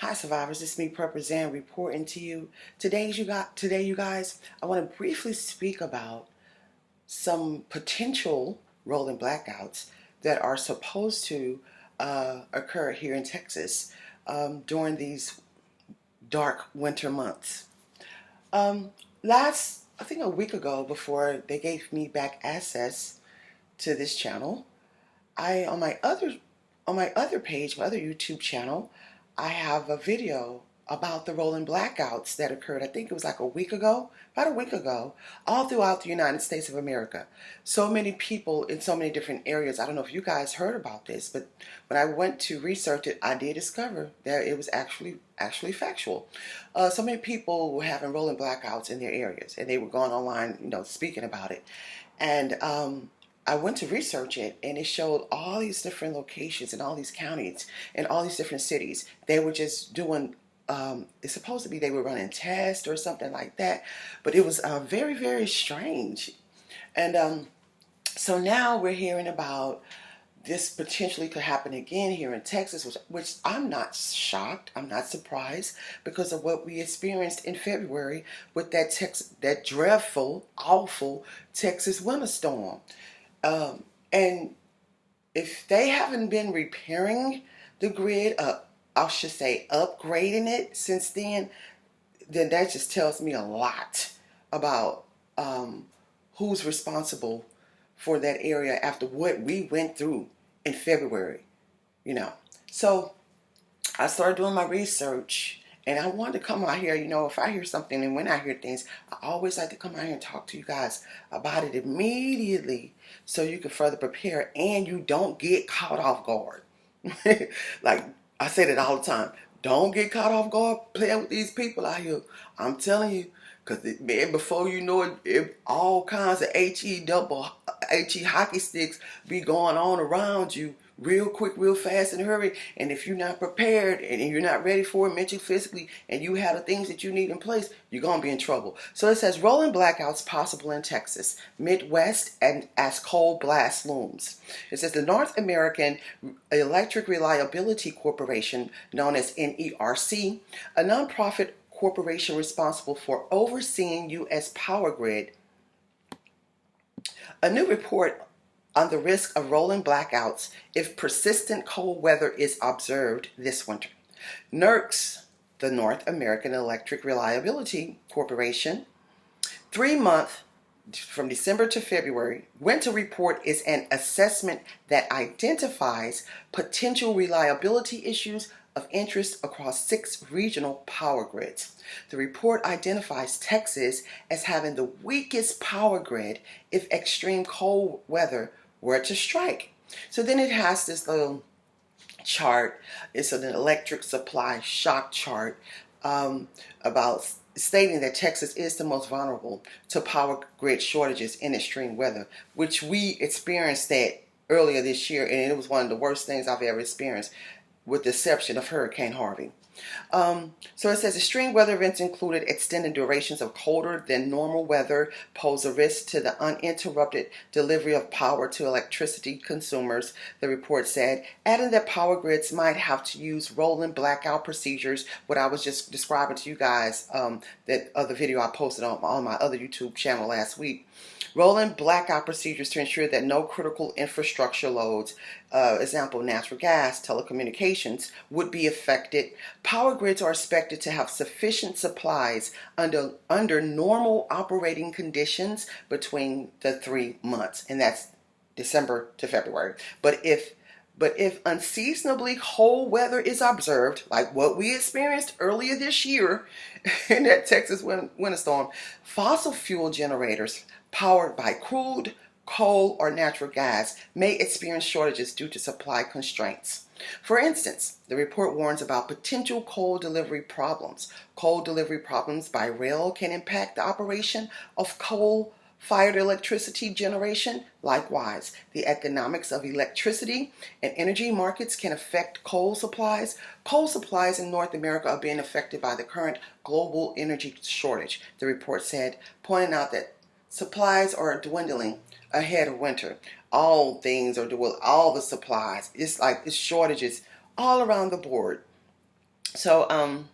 Hi survivors, it's me Purple Zan reporting to you. Today you guys, I want to briefly speak about some potential rolling blackouts that are supposed to occur here in Texas during these dark winter months. Um, I think a week ago, before they gave me back access to this channel, I on my other page, my other YouTube channel, I have a video about the rolling blackouts that occurred. I think it was like a week ago, about a week ago, all throughout the United States of America. So many people in so many different areas. I don't know if you guys heard about this, but when I went to research it, I did discover that it was actually factual. So many people were having rolling blackouts in their areas, and they were going online, speaking about it. And I went to research it, and it showed all these different locations in all these counties and all these different cities. They were just doing, it's supposed to be they were running tests or something like that, but it was very, very strange. And so now we're hearing about this potentially could happen again here in Texas, which I'm not shocked, I'm not surprised, because of what we experienced in February with that dreadful, awful Texas winter storm. And if they haven't been repairing the grid, I should say upgrading it since then that just tells me a lot about who's responsible for that area after what we went through in February. So I started doing my research, and I wanted to come out here, if I hear something, and when I hear things, I always like to come out here and talk to you guys about it immediately so you can further prepare and you don't get caught off guard. Like I say that all the time. Don't get caught off guard playing with these people out here. I'm telling you, because before you know it, all kinds of HE hockey sticks be going on around you real quick, real fast, and hurry. And if you're not prepared and you're not ready for it mentally, physically, and you have the things that you need in place, you're going to be in trouble. So it says rolling blackouts possible in Texas, Midwest, and as cold blast looms. It says the North American Electric Reliability Corporation, known as NERC, a nonprofit corporation responsible for overseeing U.S. power grid. A new report on the risk of rolling blackouts if persistent cold weather is observed this winter. NERC's, the North American Electric Reliability Corporation, 3-month from December to February, winter report is an assessment that identifies potential reliability issues of interest across 6 regional power grids. The report identifies Texas as having the weakest power grid if extreme cold weather were to strike. So then it has this little chart. It's an electric supply shock chart about stating that Texas is the most vulnerable to power grid shortages in extreme weather, which we experienced that earlier this year, and it was one of the worst things I've ever experienced, with the exception of Hurricane Harvey. So it says extreme weather events included extended durations of colder than normal weather pose a risk to the uninterrupted delivery of power to electricity consumers, the report said, adding that power grids might have to use rolling blackout procedures, what I was just describing to you guys, that other video I posted on my other YouTube channel last week. Rolling blackout procedures to ensure that no critical infrastructure loads, example natural gas, telecommunications, would be affected. Power grids are expected to have sufficient supplies under normal operating conditions between the 3 months, and that's December to February. But if unseasonably cold weather is observed, like what we experienced earlier this year in that Texas winter storm, fossil fuel generators powered by crude, coal, or natural gas may experience shortages due to supply constraints. For instance, the report warns about potential coal delivery problems. Coal delivery problems by rail can impact the operation of coal-fired electricity generation. Likewise, the economics of electricity and energy markets can affect coal supplies. Coal supplies in North America are being affected by the current global energy shortage, the report said, pointing out that supplies are dwindling ahead of winter. All things are dwindling, all the supplies. It's like it's shortages all around the board. So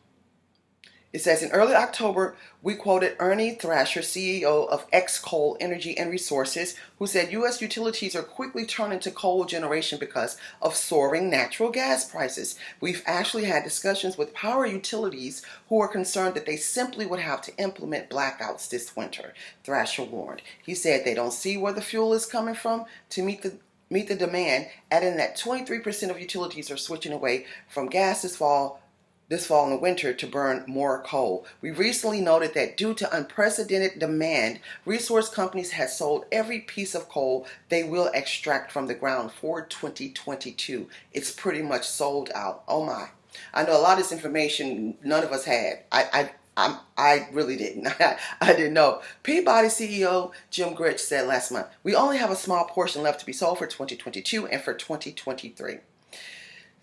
it says in early October, we quoted Ernie Thrasher, CEO of X-Coal Energy and Resources, who said U.S. utilities are quickly turning to coal generation because of soaring natural gas prices. We've actually had discussions with power utilities who are concerned that they simply would have to implement blackouts this winter, Thrasher warned. He said they don't see where the fuel is coming from to meet the demand, adding that 23% of utilities are switching away from gas this fall and winter to burn more coal. We recently noted that due to unprecedented demand, resource companies have sold every piece of coal they will extract from the ground for 2022. It's pretty much sold out. Oh my. I know a lot of this information none of us had. I really didn't. I didn't know. Peabody CEO Jim Gretsch said last month, we only have a small portion left to be sold for 2022 and for 2023.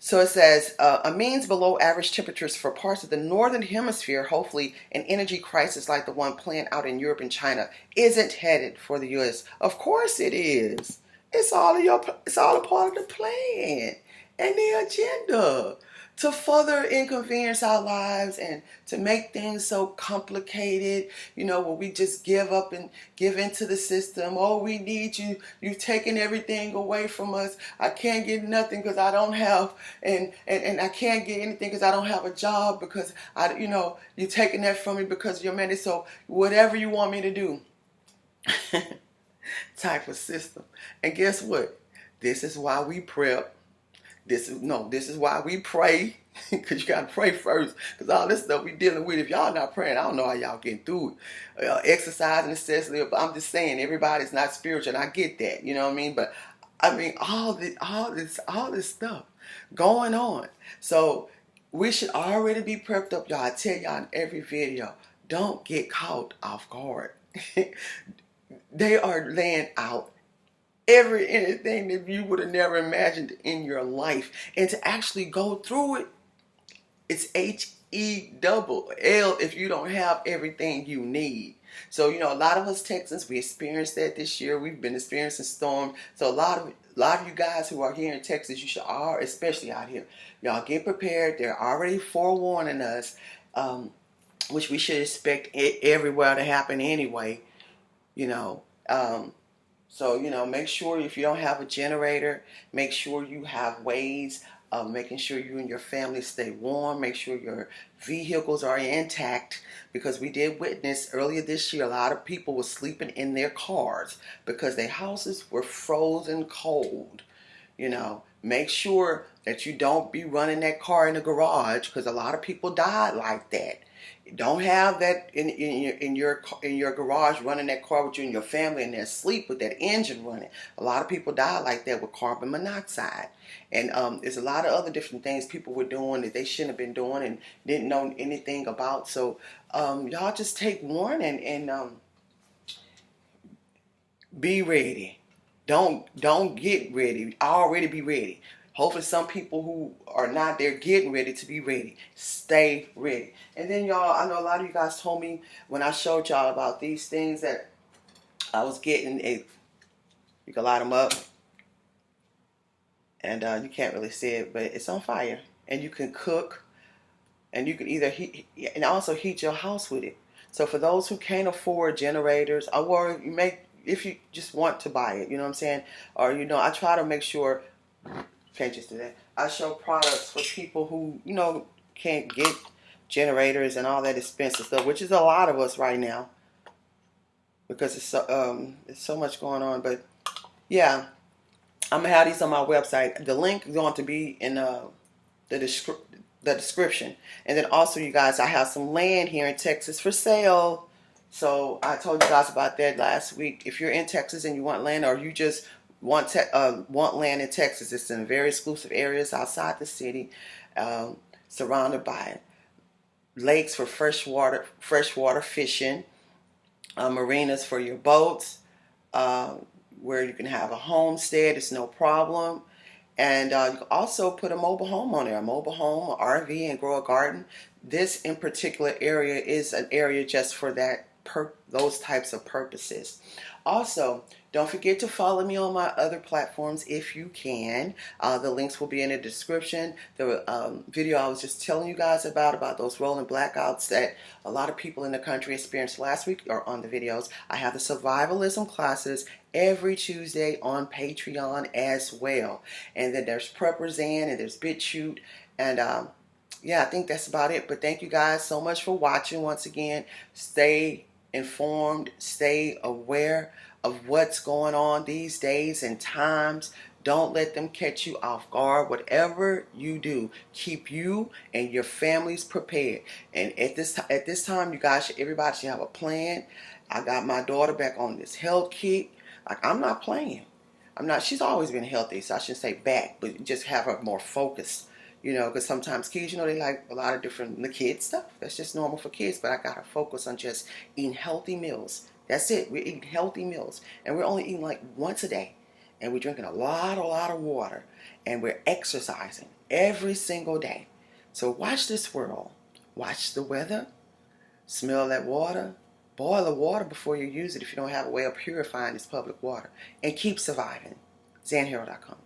So it says, a means below average temperatures for parts of the northern hemisphere, hopefully an energy crisis like the one playing out in Europe and China isn't headed for the U.S. Of course it is. It's all a part of the plan and the agenda to further inconvenience our lives and to make things so complicated, where we just give up and give into the system. Oh, we need you. You've taken everything away from us. I can't get nothing because I don't have, and I can't get anything because I don't have a job because you're taking that from me because you're married. So whatever you want me to do, type of system. And guess what? This is why we prep. This is why we pray, because you got to pray first, because all this stuff we dealing with, if y'all not praying, I don't know how y'all getting through it. Exercise necessarily, but I'm just saying, everybody's not spiritual, and I get that, you know what I mean? But I mean, all this stuff going on. So we should already be prepped up, y'all. I tell y'all in every video, don't get caught off guard. They are laying out anything that you would have never imagined in your life, and to actually go through it, it's HELL if you don't have everything you need. So a lot of us Texans, we experienced that this year. We've been experiencing storms. So a lot of you guys who are here in Texas, you should especially out here, y'all get prepared. They're already forewarning us, which we should expect everywhere to happen anyway. So, make sure if you don't have a generator, make sure you have ways of making sure you and your family stay warm. Make sure your vehicles are intact, because we did witness earlier this year a lot of people were sleeping in their cars because their houses were frozen cold. Make sure that you don't be running that car in the garage, because a lot of people died like that. Don't have that in your garage, running that car with you and your family, and they're asleep with that engine running. A lot of people die like that with carbon monoxide, and there's a lot of other different things people were doing that they shouldn't have been doing and didn't know anything about. So y'all just take warning and be ready. Don't get ready. Already be ready. Hopefully some people who are not there getting ready to be ready, stay ready. And then y'all, I know a lot of you guys told me when I showed y'all about these things that I was getting, you can light them up, and you can't really see it, but it's on fire. And you can cook, and you can either heat, and also heat your house with it. So for those who can't afford generators, or if you just want to buy it, you know what I'm saying? Or, I try to make sure, can't just do that. I show products for people who, can't get generators and all that expensive stuff, which is a lot of us right now, because it's so much going on. But yeah, I'm gonna have these on my website. The link is going to be in the description, and then also, you guys, I have some land here in Texas for sale. So I told you guys about that last week. If you're in Texas and you want land, or you just want land in Texas, it's in very exclusive areas outside the city, surrounded by lakes for freshwater fishing, marinas for your boats, where you can have a homestead. It's no problem. And you can also put a mobile home on there, a mobile home, an RV, and grow a garden. This in particular area is an area just for those types of purposes. Also, Don't forget to follow me on my other platforms if you can. The links will be in the description. The video I was just telling you guys about those rolling blackouts that a lot of people in the country experienced last week are on the videos. I have the survivalism classes every Tuesday on Patreon as well. And then there's Prepperzan and there's BitChute. And yeah, I think that's about it. But thank you guys so much for watching once again. Stay informed, stay aware of what's going on these days and times. Don't let them catch you off guard. Whatever you do, keep you and your families prepared. And at this time, you guys, everybody should have a plan. I got my daughter back on this health kick. Like, I'm not playing. She's always been healthy, so I shouldn't say back, but just have her more focused. You know, because sometimes kids, you know, they like a lot of different, the kids stuff. That's just normal for kids. But I got to focus on just eating healthy meals. That's it. We're eating healthy meals. And we're only eating like once a day. And we're drinking a lot of water. And we're exercising every single day. So watch this world. Watch the weather. Smell that water. Boil the water before you use it if you don't have a way of purifying this public water. And keep surviving. ZanHero.com.